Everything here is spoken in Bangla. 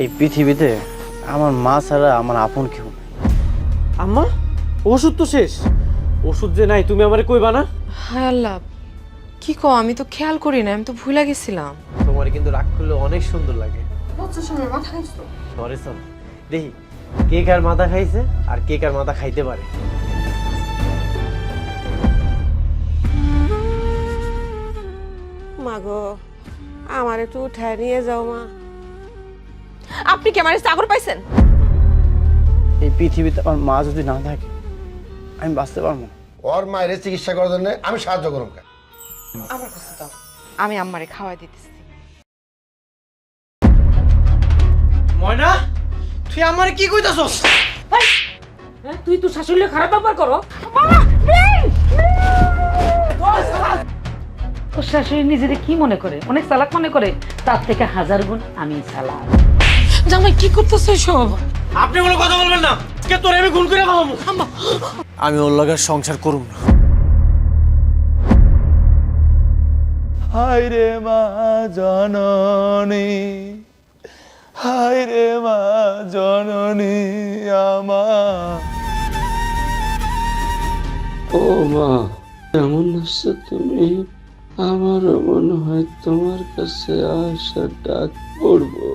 এই পৃথিবীতে আমার মা ছাড়া আমার আপন কেউ নেই। আম্মা ওষুধ তো শেষ। ওষুধ যে নাই তুমি আমারে কইবা না? হায় আল্লাহ, কি কো? আমি তো খেয়াল করি না, আমি তো ভুলে গেছিলাম। তোমার কিন্তু রাগ করলে অনেক সুন্দর লাগে। লজ্জার সময় মাথা খাইছো। সরে শোন, দেখি কে কার মাথা খাইছে আর কে কার মাথা খাইতে পারে। মা গো, আমার একটু উঠায় নিয়ে যাও মা। আপনি কি আমার চাকর পাইছেন? এই পৃথিবীতে আমার মা যদি না থাকে আমি বাঁচতে পারবো না। ওর মায়ের চিকিৎসা করার জন্য আমি সাহায্য করুন। আমার কাছে দাও, আমি আম্মারে খাওয়াই দিতেছি। ময়না, তুই আমারে কি কইতাছস? তুই তো শাশুড়ি খারাপ ব্যাপার করো। ও শাশুড়ি নিজেরে কি মনে করে? অনেক চালাক মনে করে, তার থেকে হাজার গুণ আমি চালাক। জামাই কি করতেছ সব? আপনি কোনো কথা বলবেন না, কে তোরে আমি খুন করে খাবো। আমি ওর লগে সংসার করুম না। হায় রে মা জননী, হায় রে মা জননী আমার। ও মা, কেমন আছো তুমি? আমারও মনে হয় তোমার কাছে আসার ডাক পড়বো।